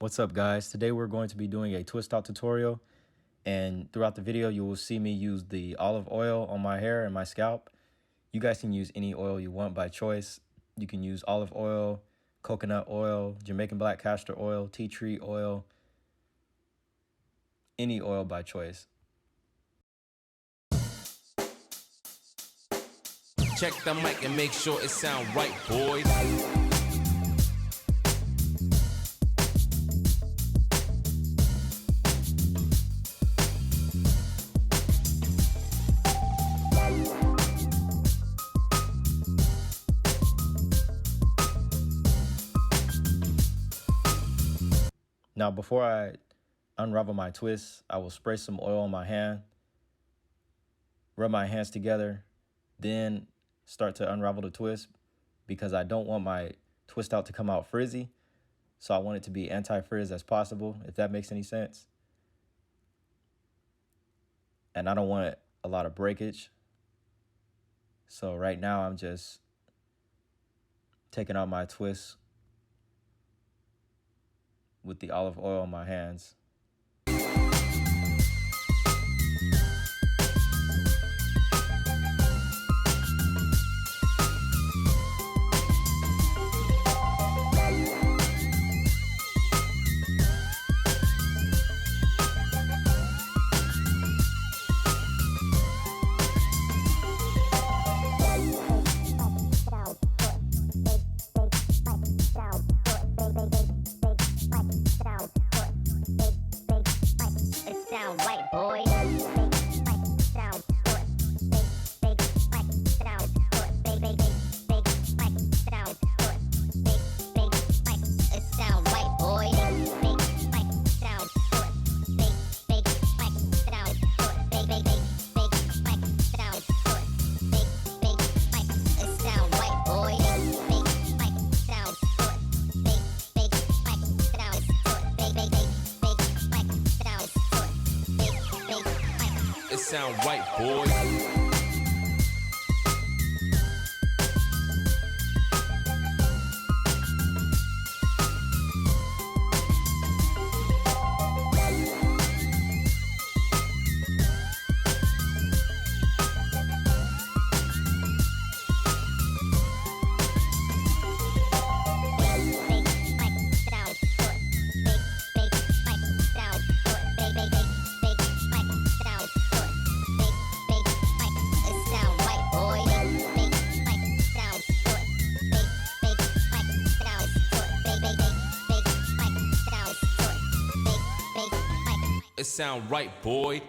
What's up, guys? Today we're going to be doing a twist out tutorial, and throughout the video you will see me use the olive oil on my hair and my scalp. You guys can use any oil you want by choice. You can use olive oil, coconut oil, Jamaican black castor oil, tea tree oil, any oil by choice. Check the mic and make sure it sound right, boys. Now, before I unravel my twist, I will spray some oil on my hand, rub my hands together, then start to unravel the twist because I don't want my twist out to come out frizzy. So I want it to be anti-frizz as possible, if that makes any sense. And I don't want a lot of breakage. So right now I'm just taking out my twist with the olive oil on my hands. Sound right, boys. It sound right, boy.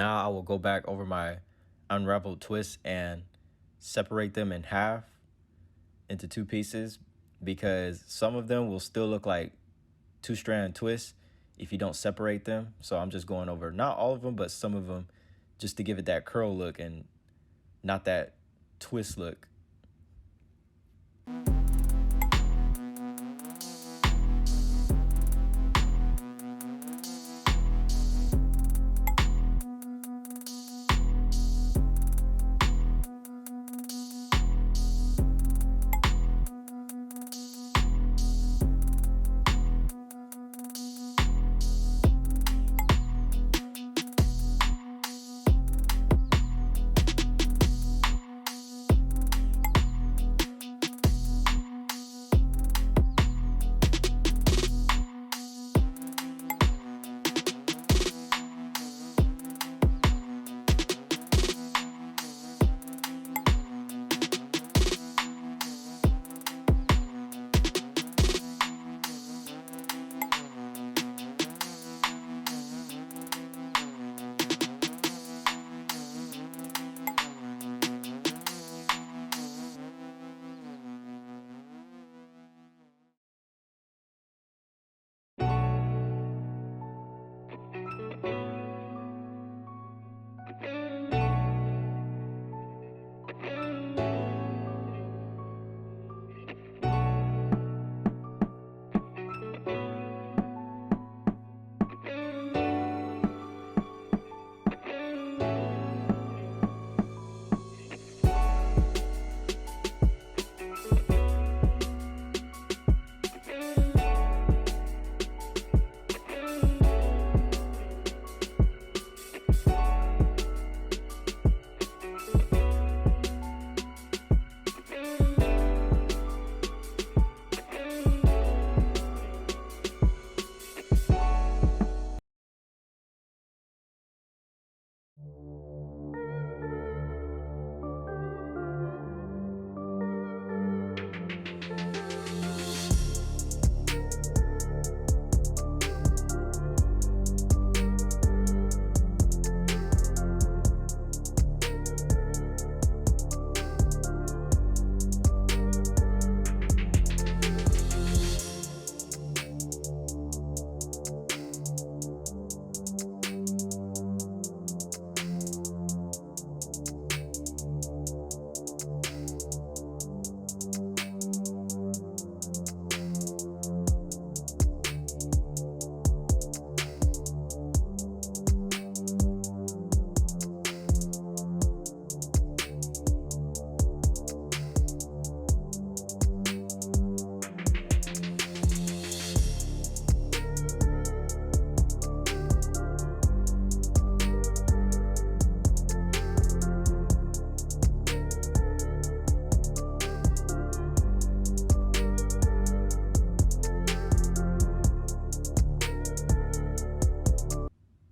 Now I will go back over my unraveled twists and separate them in half into two pieces, because some of them will still look like two strand twists if you don't separate them. So I'm just going over not all of them, but some of them, just to give it that curl look and not that twist look.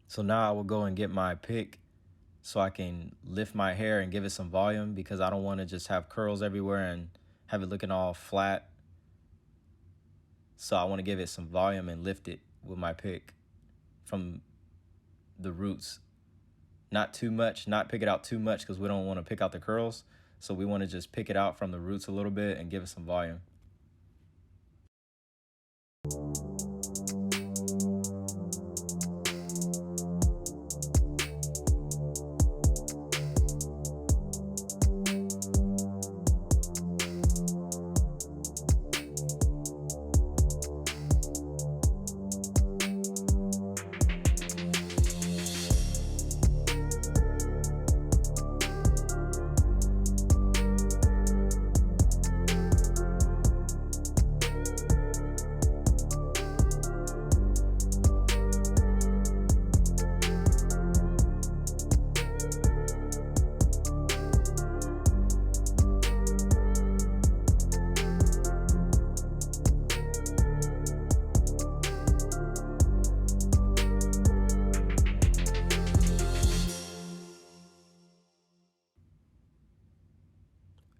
So now I will go and get my pick so I can lift my hair and give it some volume, because I don't want to just have curls everywhere and have it looking all flat. So I want to give it some volume and lift it with my pick from the roots. Not too much, not pick it out too much, because we don't want to pick out the curls. So we want to just pick it out from the roots a little bit and give it some volume.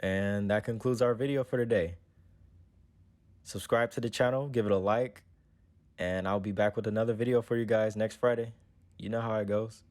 And that concludes our video for today. Subscribe to the channel, give it a like, and I'll be back with another video for you guys next Friday. You know how it goes.